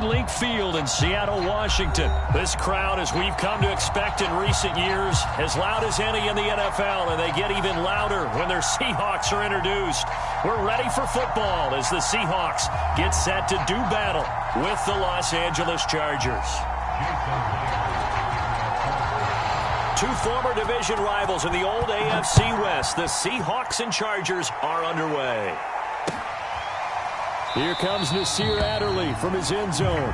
Link Field in Seattle, Washington. This crowd, as we've come to expect in recent years, as loud as any in the NFL, and they get even louder when their Seahawks are introduced. We're ready for football as the Seahawks get set to do battle with the Los Angeles Chargers. Two former division rivals in the old AFC West, the Seahawks and Chargers, are underway. Here comes Nasir Adderley from his end zone.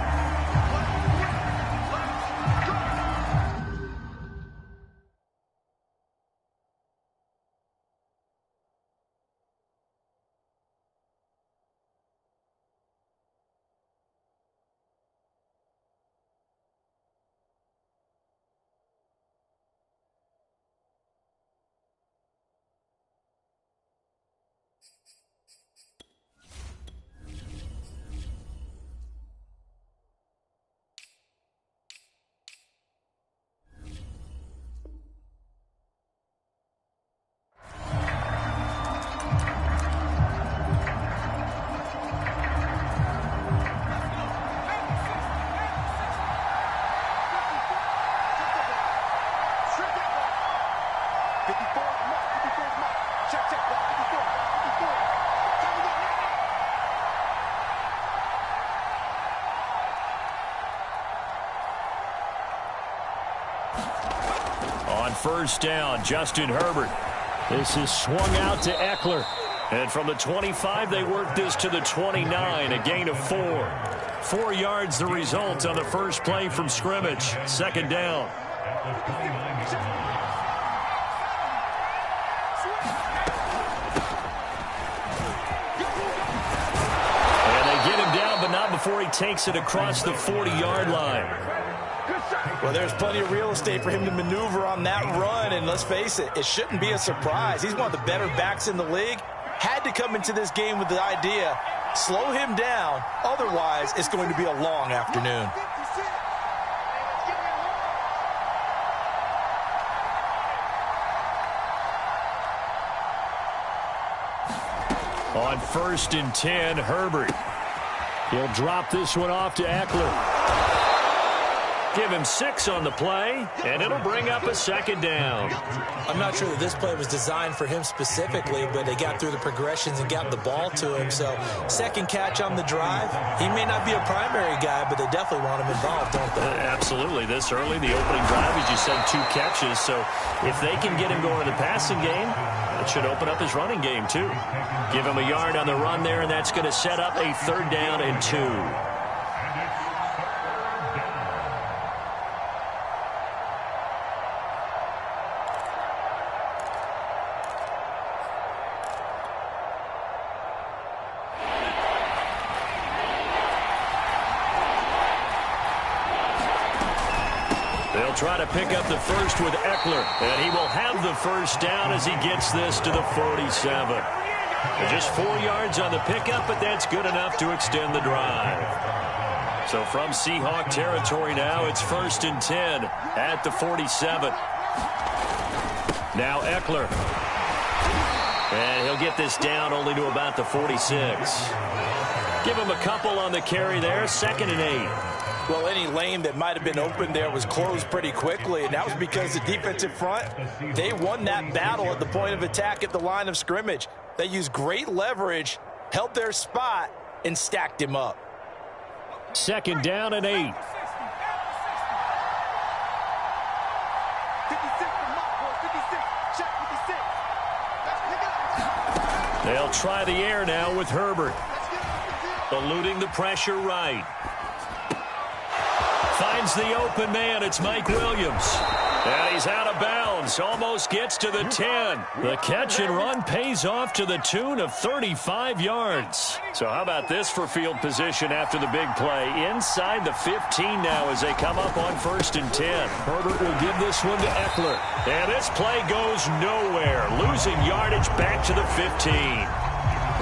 On first down, Justin Herbert. This is swung out to Eckler. And from the 25, they work this to the 29, a gain of 4. 4 yards the result on the first play from scrimmage. Second down. And they get him down, but not before he takes it across the 40-yard line. Well, there's plenty of real estate for him to maneuver on that run, and let's face it, it shouldn't be a surprise. He's one of the better backs in the league. Had to come into this game with the idea, slow him down, otherwise it's going to be a long afternoon. On first and 10, Herbert. He'll drop this one off to Eckler. Give him 6 on the play, and it'll bring up a second down. I'm not sure that this play was designed for him specifically, but they got through the progressions and got the ball to him. So, second catch on the drive. He may not be a primary guy, but they definitely want him involved, don't they? Absolutely. This early, the opening drive, as you said, 2 catches. So, if they can get him going in the passing game, that should open up his running game, too. Give him a yard on the run there, and that's going to set up a 3rd down and 2. Try to pick up the first with Eckler, and he will have the first down as he gets this to the 47. Just 4 yards on the pickup, but that's good enough to extend the drive. So from Seahawk territory now, it's 1st and 10 at the 47. Now Eckler. And he'll get this down only to about the 46. Give him a couple on the carry there, 2nd and 8. Well, any lane that might have been open there was closed pretty quickly, and that was because the defensive front, they won that battle at the point of attack at the line of scrimmage. They used great leverage, held their spot, and stacked him up. 2nd down and 8. They'll try the air now with Herbert. Eluding the pressure right. Finds the open man. It's Mike Williams. And he's out of bounds. Almost gets to the 10. The catch and run pays off to the tune of 35 yards. So how about this for field position after the big play? Inside the 15 now as they come up on 1st and 10. Herbert will give this one to Eckler. And this play goes nowhere. Losing yardage back to the 15.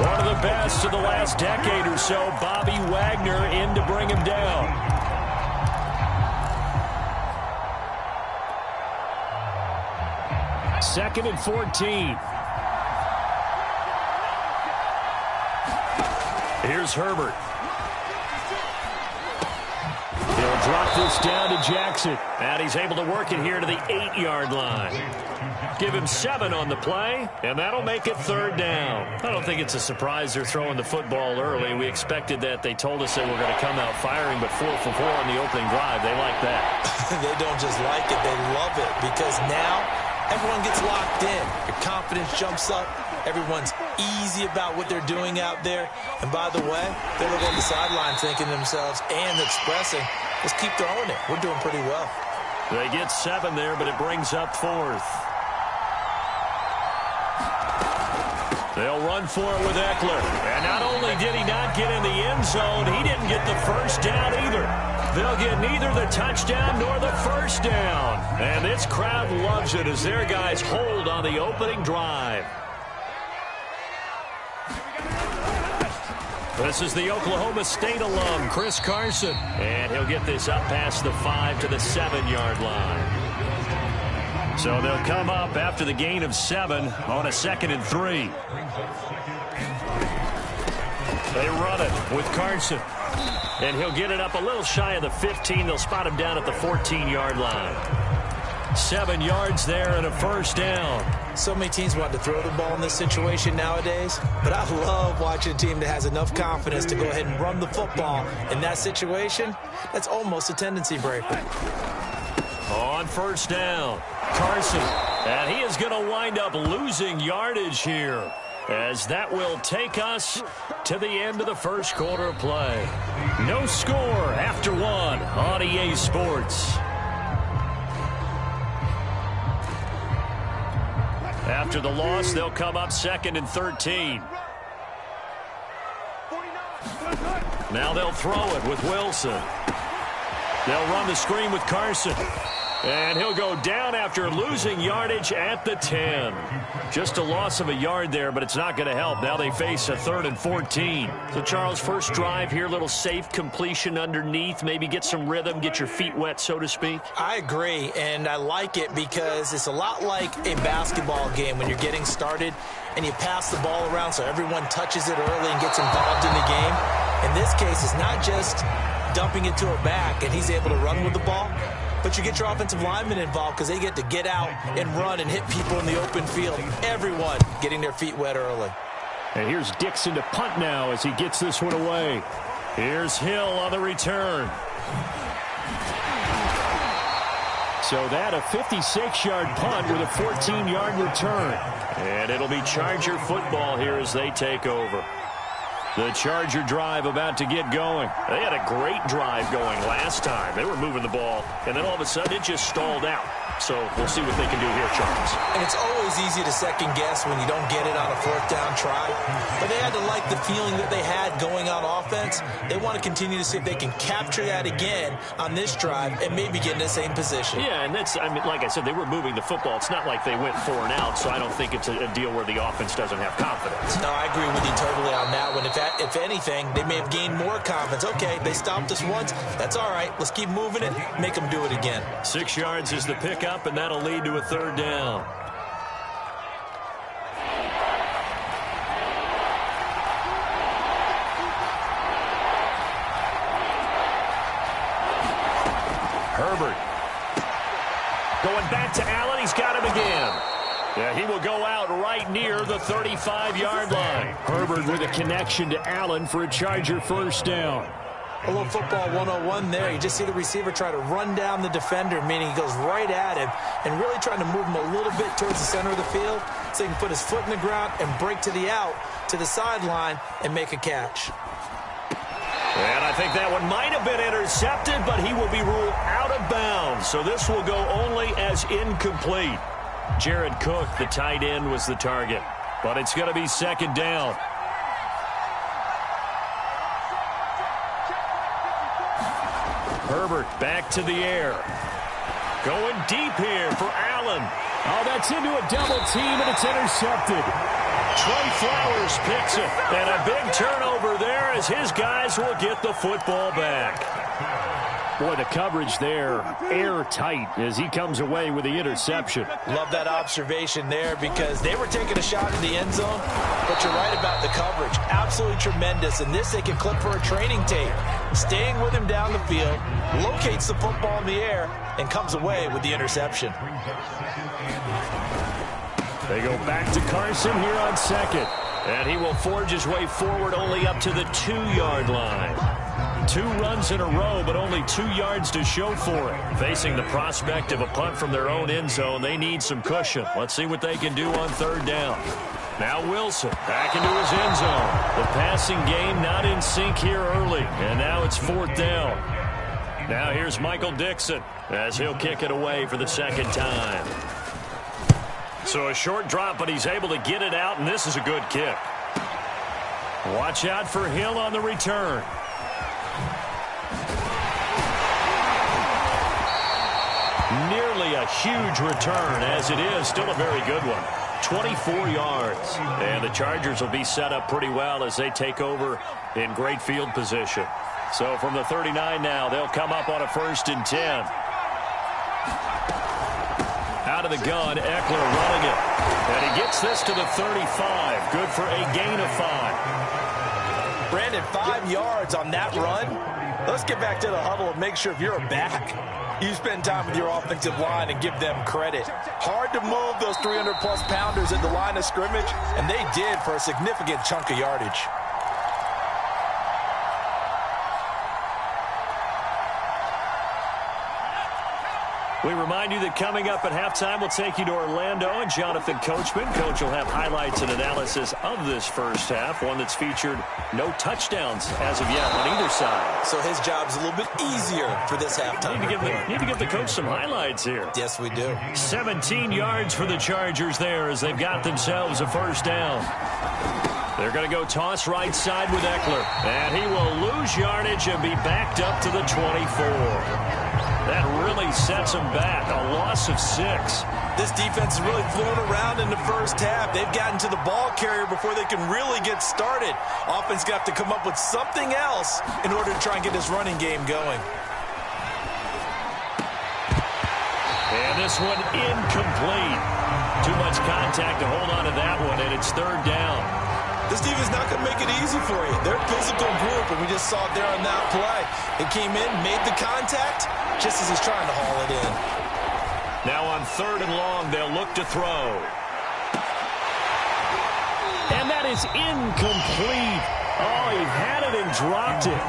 One of the best of the last decade or so. Bobby Wagner in to bring him down. 2nd and 14. Here's Herbert. drop this down to Jackson. And he's able to work it here to the 8-yard line. Give him 7 on the play, and that'll make it 3rd down. I don't think it's a surprise they're throwing the football early. We expected that. They told us they were going to come out firing, but 4 for 4 on the opening drive. They like that. They don't just like it, they love it, because now everyone gets locked in. Your confidence jumps up. Everyone's easy about what they're doing out there. And by the way, they look on the sideline thinking to themselves and expressing, let's keep throwing it. We're doing pretty well. They get 7 there, but it brings up 4th. They'll run for it with Eckler. And not only did he not get in the end zone, he didn't get the first down either. They'll get neither the touchdown nor the first down. And this crowd loves it as their guys hold on the opening drive. This is the Oklahoma State alum, Chris Carson. And he'll get this up past the 5 to the 7-yard line. So they'll come up after the gain of 7 on a 2nd and 3. They run it with Carson. And he'll get it up a little shy of the 15. They'll spot him down at the 14-yard line. 7 yards there and a first down. So many teams want to throw the ball in this situation nowadays, but I love watching a team that has enough confidence to go ahead and run the football. In that situation, that's almost a tendency breaker. On first down, Carson. And he is going to wind up losing yardage here, as that will take us to the end of the first quarter of play. No score after 1 on EA Sports. After the loss, they'll come up 2nd and 13. Now they'll throw it with Wilson. They'll run the screen with Carson. And he'll go down after losing yardage at the 10. Just a loss of a yard there, but it's not going to help. Now they face a 3rd and 14. So, Charles, first drive here, little safe completion underneath. Maybe get some rhythm, get your feet wet, so to speak. I agree, and I like it because it's a lot like a basketball game when you're getting started and you pass the ball around so everyone touches it early and gets involved in the game. In this case, it's not just dumping it to a back and he's able to run with the ball, but you get your offensive linemen involved because they get to get out and run and hit people in the open field. Everyone getting their feet wet early. And here's Dixon to punt now as he gets this one away. Here's Hill on the return. So that a 56-yard punt with a 14-yard return. And it'll be Charger football here as they take over. The Charger drive about to get going. They had a great drive going last time. They were moving the ball, and then all of a sudden it just stalled out. So we'll see what they can do here, Charles. And it's always easy to second guess when you don't get it on a 4th down try. But they had to like the feeling that they had going on offense. They want to continue to see if they can capture that again on this drive and maybe get in the same position. Yeah, and that's, I mean, like I said, they were moving the football. It's not like they went 4 and out, so I don't think it's a deal where the offense doesn't have confidence. No, I agree with you totally on that one. If anything, they may have gained more confidence. Okay, they stopped us once. That's all right. Let's keep moving it. Make them do it again. 6 yards is the pickup, and that'll lead to a 3rd down. Herbert. Going back to Allen. He's got him again. Yeah, he will go out right near the 35-yard line. Herbert with a connection to Allen for a Charger first down. A little football 101 there. You just see the receiver try to run down the defender, meaning he goes right at him and really trying to move him a little bit towards the center of the field so he can put his foot in the ground and break to the out, to the sideline, and make a catch. And I think that one might have been intercepted, but he will be ruled out of bounds. So this will go only as incomplete. Jared Cook, the tight end, was the target. But it's going to be 2nd down. Herbert back to the air. Going deep here for Allen. Oh, that's into a double team, and it's intercepted. Trey Flowers picks it. And a big turnover there as his guys will get the football back. Boy, the coverage there, airtight as he comes away with the interception. Love that observation there because they were taking a shot in the end zone, but you're right about the coverage. Absolutely tremendous, and this they can clip for a training tape. Staying with him down the field, locates the football in the air, and comes away with the interception. They go back to Carson here on second. And he will forge his way forward only up to the 2-yard line. 2 runs in a row, but only 2 yards to show for it. Facing the prospect of a punt from their own end zone, they need some cushion. Let's see what they can do on 3rd down. Now Wilson back into his end zone. The passing game not in sync here early, and now it's 4th down. Now here's Michael Dixon as he'll kick it away for the 2nd time. So a short drop, but he's able to get it out, and this is a good kick. Watch out for Hill on the return. Nearly a huge return, as it is still a very good one. 24 yards. And the Chargers will be set up pretty well as they take over in great field position. So from the 39 now, they'll come up on a 1st and 10. Out of the gun, Eckler running it. And he gets this to the 35. Good for a gain of 5. Brandon, 5 yards on that run. Let's get back to the huddle and make sure if you're a back, you spend time with your offensive line and give them credit. Hard to move those 300-plus pounders at the line of scrimmage, and they did for a significant chunk of yardage. We remind you that coming up at halftime, we'll take you to Orlando and Jonathan Coachman. Coach will have highlights and analysis of this first half, one that's featured no touchdowns as of yet on either side. So his job's a little bit easier for this halftime. Need to give the coach some highlights here. Yes, we do. 17 yards for the Chargers there as they've got themselves a 1st down. They're going to go toss right side with Eckler. And he will lose yardage and be backed up to the 24. That really sets them back. A loss of 6. This defense is really flown around in the first half. They've gotten to the ball carrier before they can really get started. Offense got to come up with something else in order to try and get this running game going. And this one incomplete. Too much contact to hold on to that one, and it's 3rd down. This defense is not going to make it easy for you. They're a physical group, and we just saw it there on that play. They came in, made the contact, just as he's trying to haul it in. Now on 3rd and long, they'll look to throw. And that is incomplete. Oh, he had it and dropped it.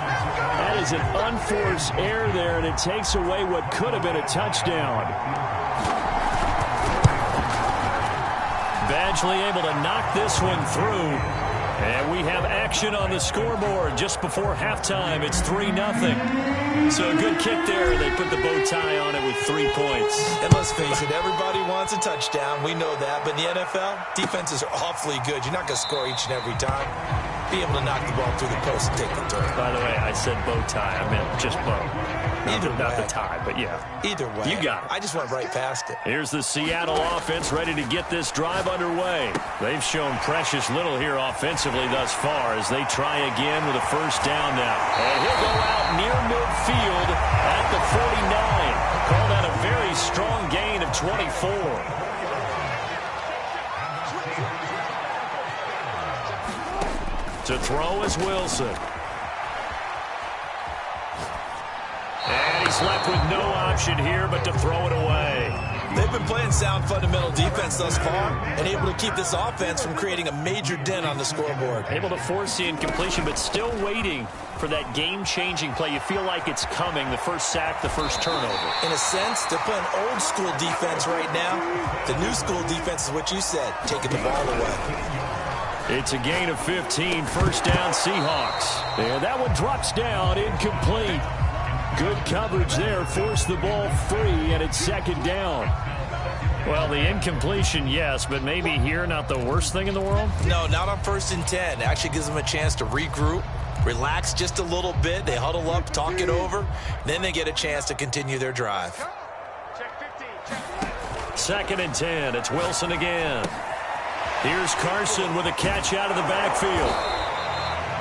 That is an unforced error there, and it takes away what could have been a touchdown. Badgley able to knock this one through. And we have action on the scoreboard just before halftime. It's 3-0. So a good kick there. They put the bow tie on it with 3 points. And let's face it, everybody wants a touchdown. We know that. But in the NFL, defenses are awfully good. You're not going to score each and every time. Be able to knock the ball through the post and take the turn. By the way, I said bow tie. I meant just bow. Not the tie, but yeah. Either way. You got it. I just went right past it. Here's the Seattle offense ready to get this drive underway. They've shown precious little here offensively thus far as they try again with a 1st down now. And he'll go out near midfield at the 49. Call that a very strong gain of 24. To throw is Wilson. And he's left with no option here but to throw it away. They've been playing sound fundamental defense thus far and able to keep this offense from creating a major dent on the scoreboard. Able to force the incompletion, but still waiting for that game-changing play. You feel like it's coming, the first sack, the first turnover. In a sense, they're playing old school defense right now. The new school defense is what you said, taking the ball away. It's a gain of 15, 1st down Seahawks. And that one drops down, incomplete. Good coverage there, forced the ball free, and it's 2nd down. Well, the incompletion, yes, but maybe here not the worst thing in the world? No, not on 1st and 10. It actually gives them a chance to regroup, relax just a little bit. They huddle up, talk it over. Then they get a chance to continue their drive. 2nd and 10. It's Wilson again. Here's Carson with a catch out of the backfield.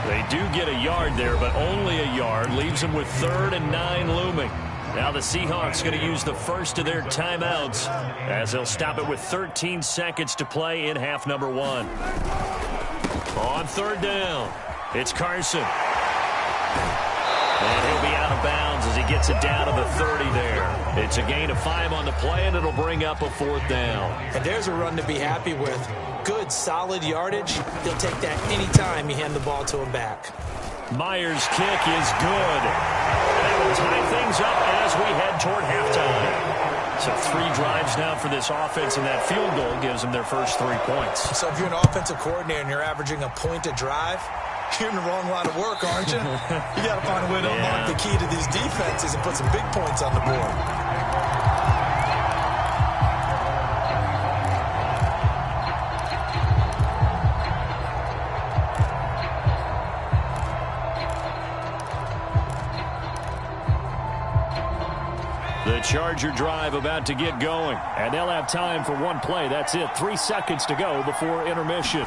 They do get a yard there, but only a yard. Leaves them with 3rd and 9 looming. Now the Seahawks going to use the first of their timeouts as they'll stop it with 13 seconds to play in half number 1. On 3rd down, it's Carson. And he'll be out of bounds as he gets it down to the 30 there. It's a gain of 5 on the play, and it'll bring up a 4th down. And there's a run to be happy with. Good, solid yardage. He'll take that anytime you hand the ball to him back. Myers' kick is good. And that will tie things up as we head toward halftime. So 3 drives now for this offense, and that field goal gives them their first 3 points. So if you're an offensive coordinator and you're averaging a point a drive, you're in the wrong line of work, aren't you? You got to find a way to unlock the key to these defenses and put some big points on the board. The Charger drive about to get going, and they'll have time for 1 play. That's it. 3 seconds to go before intermission.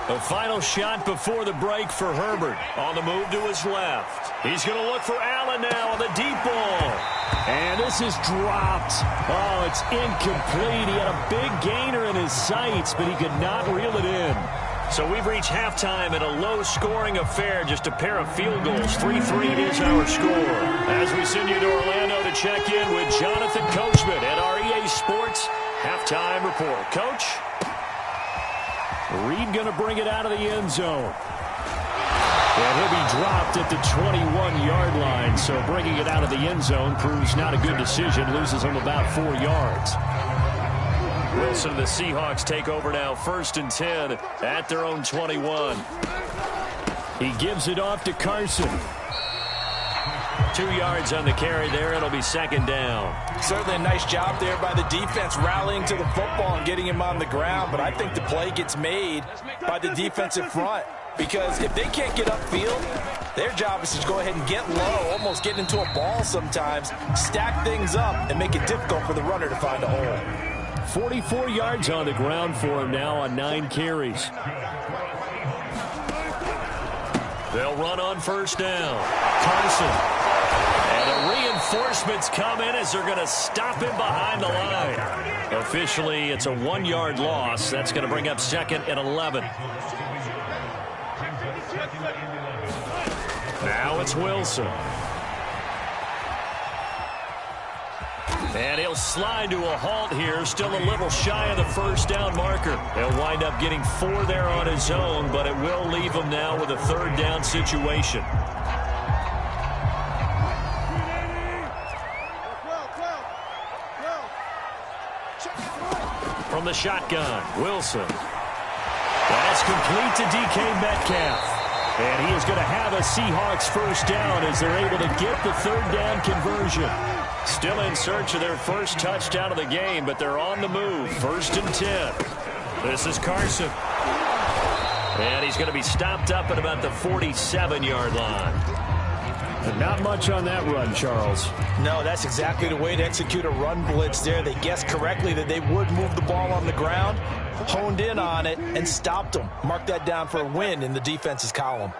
A final shot before the break for Herbert. On the move to his left. He's going to look for Allen now on the deep ball. And this is dropped. Oh, it's incomplete. He had a big gainer in his sights, but he could not reel it in. So we've reached halftime in a low-scoring affair, just a pair of field goals. 3-3 is our score. As we send you to Orlando to check in with Jonathan Coachman at our EA Sports Halftime Report. Coach? Reed going to bring it out of the end zone. And he'll be dropped at the 21-yard line, so bringing it out of the end zone proves not a good decision. Loses him about 4 yards. Wilson and the Seahawks take over now, 1st and 10 at their own 21. He gives it off to Carson. 2 yards on the carry there. It'll be 2nd down. Certainly a nice job there by the defense rallying to the football and getting him on the ground, but I think the play gets made by the defensive front because if they can't get upfield, their job is to go ahead and get low, almost get into a ball sometimes, stack things up, and make it difficult for the runner to find a hole. 44 yards on the ground for him now on 9 carries. They'll run on 1st down. Carson. And the reinforcements come in as they're going to stop him behind the line. Officially, it's a 1-yard loss. That's going to bring up 2nd and 11. Now it's Wilson. And he'll slide to a halt here, still a little shy of the 1st down marker. He'll wind up getting 4 there on his own, but it will leave him now with a 3rd down situation. From the shotgun, Wilson. That's complete to DK Metcalf. And he is going to have a Seahawks 1st down as they're able to get the 3rd down conversion. Still in search of their first touchdown of the game, but they're on the move. 1st and 10. This is Carson. And he's going to be stopped up at about the 47-yard line. And not much on that run, Charles. No, that's exactly the way to execute a run blitz there. They guessed correctly that they would move the ball on the ground, honed in on it, and stopped them. Mark that down for a win in the defense's column.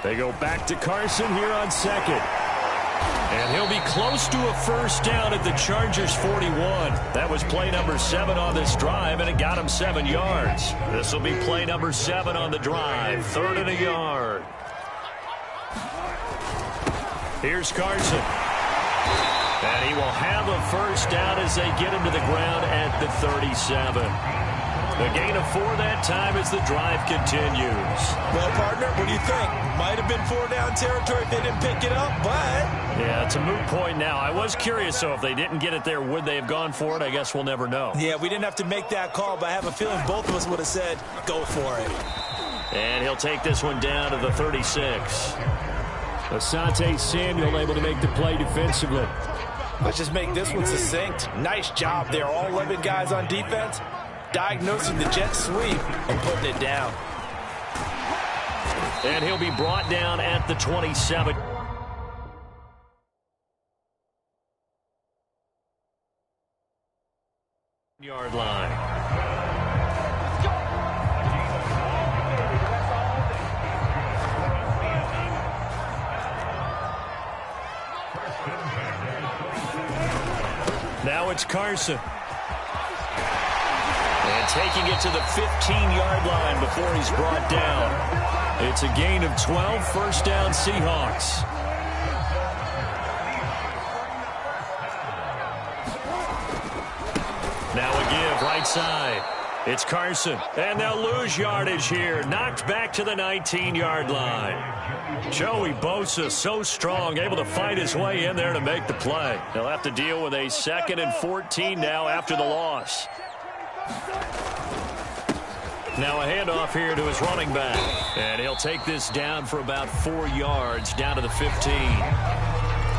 They go back to Carson here on 2nd. And he'll be close to a 1st down at the Chargers 41. That was play number 7 on this drive, and it got him 7 yards. This will be play number 7 on the drive. 3rd and a yard. Here's Carson. And he will have a 1st down as they get him to the ground at the 37. The gain of 4 that time as the drive continues. Well, partner, what do you think? Might have been 4-down territory if they didn't pick it up, but... Yeah, it's a moot point now. I was curious, so if they didn't get it there, would they have gone for it? I guess we'll never know. Yeah, we didn't have to make that call, but I have a feeling both of us would have said, go for it. And he'll take this one down to the 36. Asante Samuel able to make the play defensively. Let's just make this one succinct. Nice job there. All 11 guys on defense diagnosing the jet sweep and putting it down. And he'll be brought down at the 27. Yard line. Now it's Carson. And taking it to the 15-yard line before he's brought down. It's a gain of 12, first down Seahawks. Now a give, right side. It's Carson, and they'll lose yardage here. Knocked back to the 19-yard line. Joey Bosa, so strong, able to fight his way in there to make the play. They'll have to deal with a 2nd and 14 now after the loss. Now a handoff here to his running back. And he'll take this down for about 4 yards, down to the 15.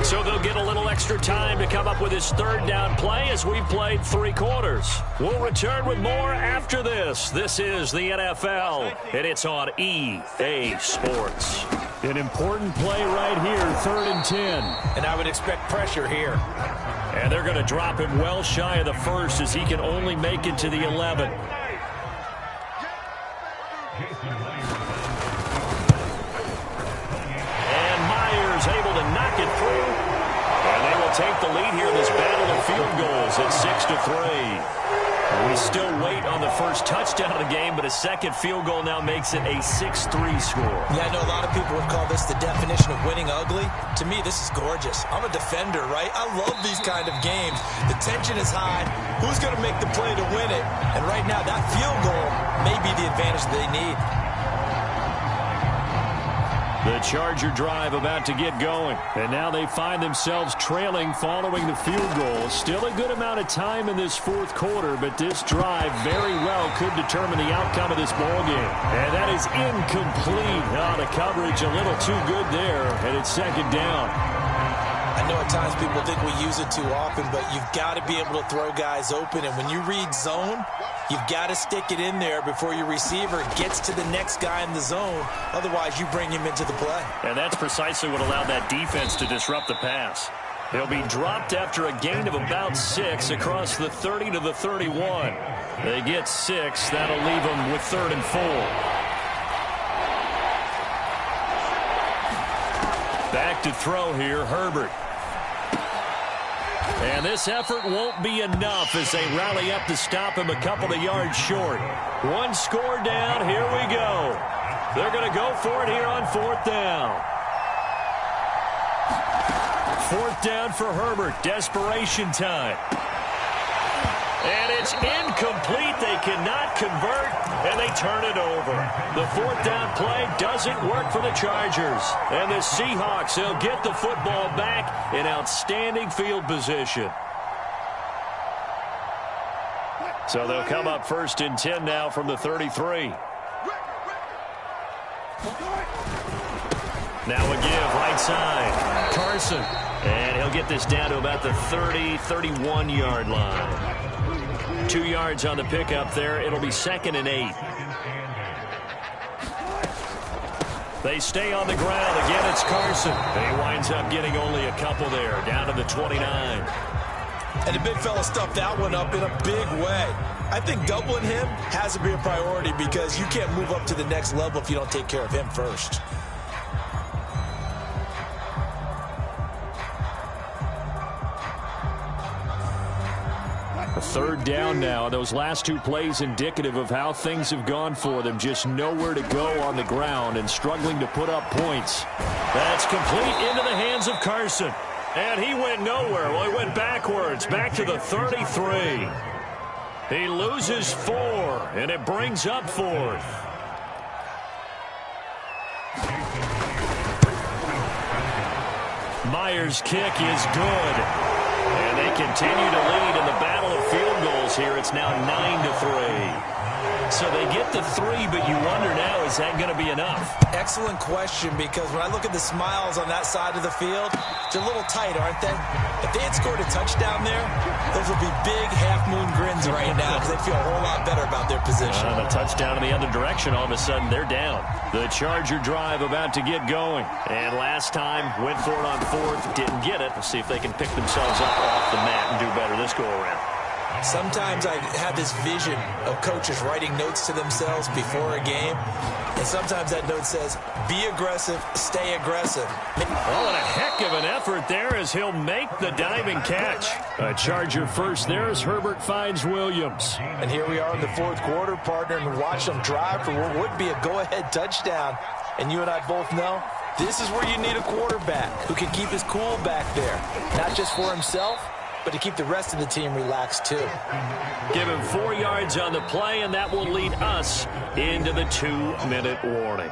So they'll get a little extra time to come up with his 3rd down play as we've played 3 quarters. We'll return with more after this. This is the NFL, and it's on EA Sports. An important play right here, 3rd and 10. And I would expect pressure here. And they're going to drop him well shy of the 1st as he can only make it to the 11. Able to knock it through. And they will take the lead here in this battle of field goals at 6-3. We still wait on the first touchdown of the game, but a 2nd field goal now makes it a 6-3 score. Yeah, I know a lot of people would call this the definition of winning ugly. To me, this is gorgeous. I'm a defender, right? I love these kind of games. The tension is high. Who's going to make the play to win it? And right now, that field goal may be the advantage they need. The Charger drive about to get going. And now they find themselves trailing following the field goal. Still a good amount of time in this 4th quarter, but this drive very well could determine the outcome of this ballgame. And that is incomplete. The coverage a little too good there, and it's 2nd down. I know at times people think we use it too often, but you've got to be able to throw guys open. And when you read zone, you've got to stick it in there before your receiver gets to the next guy in the zone. Otherwise, you bring him into the play. And that's precisely what allowed that defense to disrupt the pass. He'll be dropped after a gain of about 6 across the 30 to the 31. They get 6. That'll leave them with 3rd and 4. Back to throw here, Herbert. And this effort won't be enough as they rally up to stop him a couple of yards short. 1 score down, here we go. They're going to go for it here on 4th down. 4th down for Herbert, desperation time. And it's incomplete. They cannot convert, and they turn it over. The 4th down play doesn't work for the Chargers. And the Seahawks, they'll get the football back in outstanding field position. So they'll come up 1st and 10 now from the 33. Now a give, right side. Carson. And he'll get this down to about the 30, 31-yard line. 2 yards on the pickup there. It'll be 2nd and 8. They stay on the ground. Again, it's Carson. And he winds up getting only a couple there, down to the 29. And the big fella stuffed that one up in a big way. I think doubling him has to be a priority because you can't move up to the next level if you don't take care of him first. A 3rd down now. Those last 2 plays indicative of how things have gone for them. Just nowhere to go on the ground and struggling to put up points. That's complete into the hands of Carson. And he went nowhere. Well, he went backwards, back to the 33. He loses 4, and it brings up 4th. Myers' kick is good. And they continue to lead in the battle of field goals here. It's now 9-3. So they get the 3, but you wonder now, is that going to be enough? Excellent question, because when I look at the smiles on that side of the field, they're a little tight, aren't they? If they had scored a touchdown there, those would be big half-moon grins right now because they feel a whole lot better about their position. A touchdown in the other direction, all of a sudden they're down. The Charger drive about to get going. And last time, went for it on 4th, didn't get it. We'll see if they can pick themselves up off the mat and do better this go-around. Sometimes I have this vision of coaches writing notes to themselves before a game, and sometimes that note says, be aggressive, stay aggressive. Oh, and a heck heck of an effort there as he'll make the diving catch. A Charger first there as Herbert finds Williams. And here we are in the fourth quarter, partner, and watch them drive for what would be a go-ahead touchdown. And you and I both know this is where you need a quarterback who can keep his cool back there, not just for himself, but to keep the rest of the team relaxed too. Give him 4 yards on the play, and that will lead us into the 2-minute warning.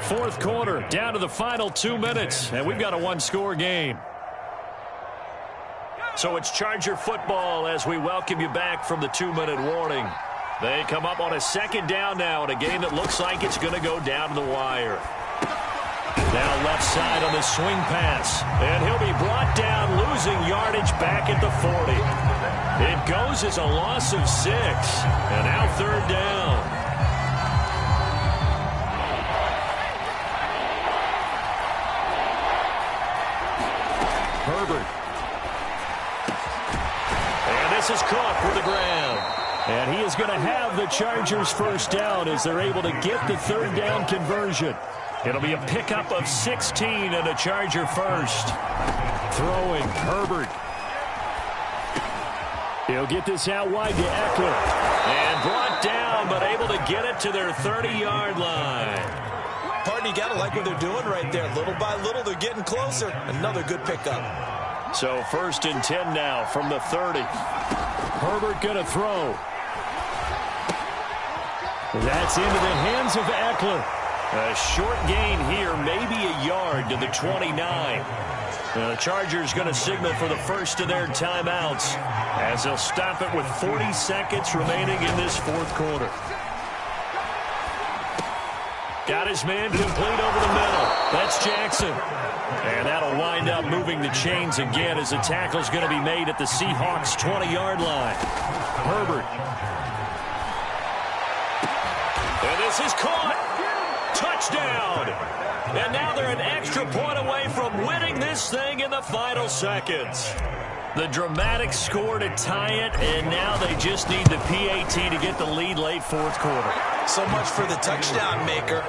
Fourth quarter, down to the final 2 minutes, and we've got a one-score game. So it's Charger football as we welcome you back from the 2-minute warning. They come up on a second down now in a game that looks like it's going to go down to the wire. Now left side on the swing pass. And he'll be brought down, losing yardage back at the 40. It goes as a loss of 6. And now third down. Herbert. And this is caught for the ground. And he is going to have the Chargers first down as they're able to get the third down conversion. It'll be a pickup of 16 and a Charger first. Throwing, Herbert. He'll get this out wide to Eckler. And brought down, but able to get it to their 30-yard line. Partner, you got to like what they're doing right there. Little by little, they're getting closer. Another good pickup. So first and 10 now from the 30. Herbert going to throw. That's into the hands of Eckler. A short gain here, maybe a yard to the 29. The Chargers going to signal for the first of their timeouts as they'll stop it with 40 seconds remaining in this fourth quarter. Got his man complete over the middle. That's Jackson. And that'll wind up moving the chains again as the tackle's going to be made at the Seahawks' 20-yard line. Herbert. And this is caught. Touchdown! And now they're an extra point away from winning this thing in the final seconds. The dramatic score to tie it, and now they just need the PAT to get the lead late fourth quarter. So much for the touchdown maker.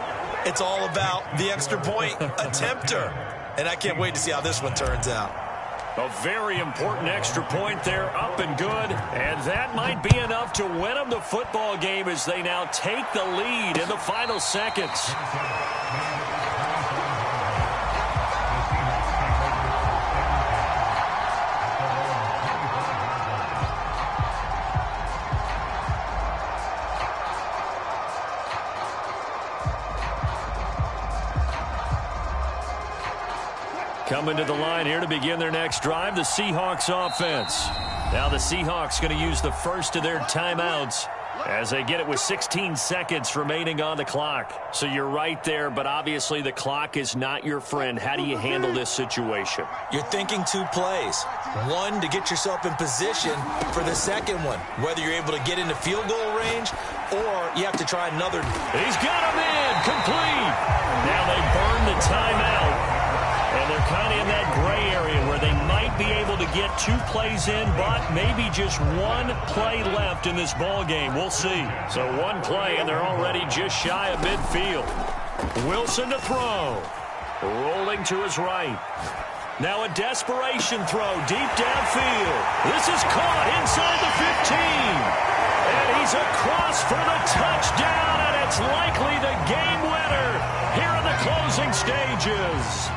It's all about the extra point attempter. And I can't wait to see how this one turns out. A very important extra point there, up and good. And that might be enough to win them the football game as they now take the lead in the final seconds. Coming to the line here to begin their next drive, the Seahawks offense. Now the Seahawks going to use the first of their timeouts as they get it with 16 seconds remaining on the clock. So you're right there, but obviously the clock is not your friend. How do you handle this situation? You're thinking 2 plays. One, to get yourself in position for the second one, whether you're able to get into field goal range or you have to try another. He's got him in, complete. Now they burn the timeout. And they're kind of in that gray area where they might be able to get 2 plays in, but maybe just 1 play left in this ball game. We'll see. So 1 play, and they're already just shy of midfield. Wilson to throw. Rolling to his right. Now a desperation throw deep downfield. This is caught inside the 15. And he's across for the touchdown, and it's likely the game winner here in the closing stages.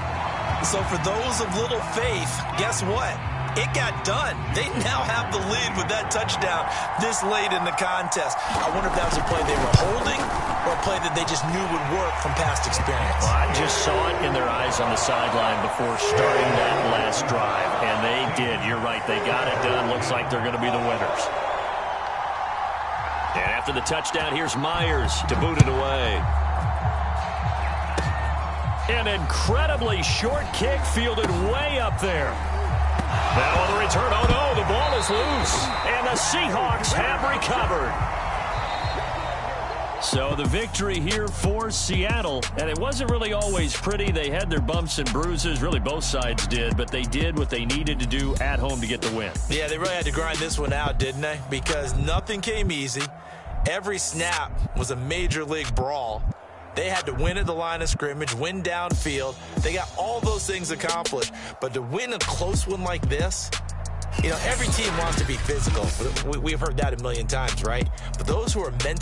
So for those of little faith, guess what? It got done. They now have the lead with that touchdown this late in the contest. I wonder if that was a play they were holding or a play that they just knew would work from past experience. Well, I just saw it in their eyes on the sideline before starting that last drive, and they did. You're right. They got it done. Looks like they're going to be the winners. And after the touchdown, here's Myers to boot it away. An incredibly short kick fielded way up there. Now on the return, oh no, the ball is loose. And the Seahawks have recovered. So the victory here for Seattle. And it wasn't really always pretty. They had their bumps and bruises. Really, both sides did. But they did what they needed to do at home to get the win. Yeah, they really had to grind this one out, didn't they? Because nothing came easy. Every snap was a major league brawl. They had to win at the line of scrimmage, win downfield. They got all those things accomplished. But to win a close one like this, you know, every team wants to be physical. We've heard that a million times, right? But those who are mentally